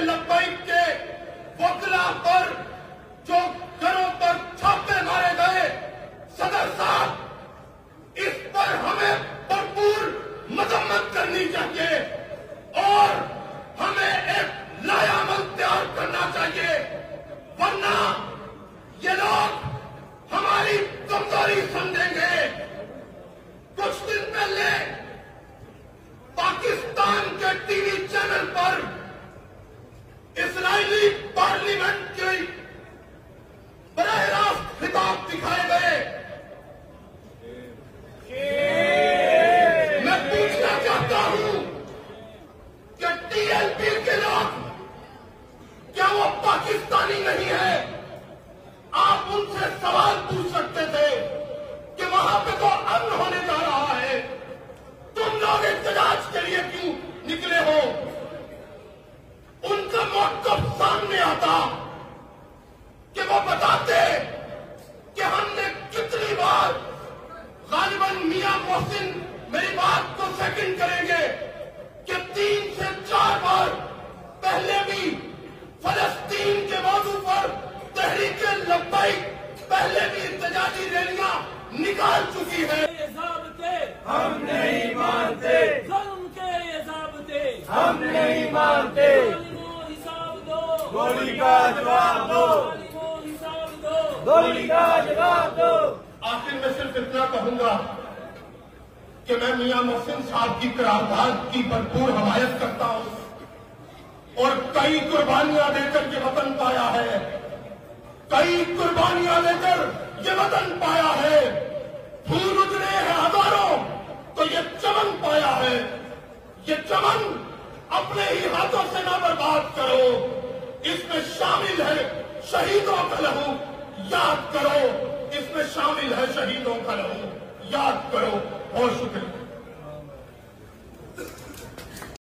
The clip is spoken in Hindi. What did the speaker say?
लब्बैक के वकला पर जो घरों पर छापे मारे गए, सदर साहब, इस पर हमें भरपूर मजम्मत करनी चाहिए और हमें एक लायामल तैयार करना चाहिए, वरना ये लोग हमारी कमजोरी समझेंगे। कुछ दिन पहले पाकिस्तान के टीवी चैनल पर इजरायली पार्लियामेंट के बराह रास्त खिताब दिखाए गए। मैं पूछना चाहता हूं कि टीएलपी के लोग क्या वो पाकिस्तानी नहीं है? आप उनसे सवाल पूछ सकते थे कि वहां पे तो अमन होने जा रहा है, तुम लोग एहतजाज के लिए क्यों निकले हो? उनका मौक़िफ़ सामने आता कि वो बताते कि हमने कितनी बार, गालिबन मियां मोहसिन मेरी बात को सेकंड करेंगे, कि 3 से 4 बार पहले भी फलस्तीन के मौजू पर तहरीके लब्बैक पहले भी इत्तेजाजी रैलियां निकाल चुकी है। ये ज़ाब्ते हम नहीं मानते, ज़ुल्म के ये ज़ाब्ते हम नहीं मानते। ज़ालिमों हिसाब दो, गोली का जवाब दो, ज़ालिमों हिसाब दो, गोली का जवाब दो। आखिर में सिर्फ इतना कहूंगा कि मैं मियां मोहसिन साहब की करारदाद की भरपूर हमायत करता हूं और कई कुर्बानियां देकर ये वतन पाया है, कई कुर्बानियां लेकर ये वतन पाया है। फूल उजड़े हैं हजारों तो ये चमन पाया है। ये चमन अपने ही हाथों से ना बर्बाद करो, इसमें शामिल है शहीदों का लहू, याद करो, इसमें शामिल है शहीदों का लहू, याद करो। बहुत शुक्रिया।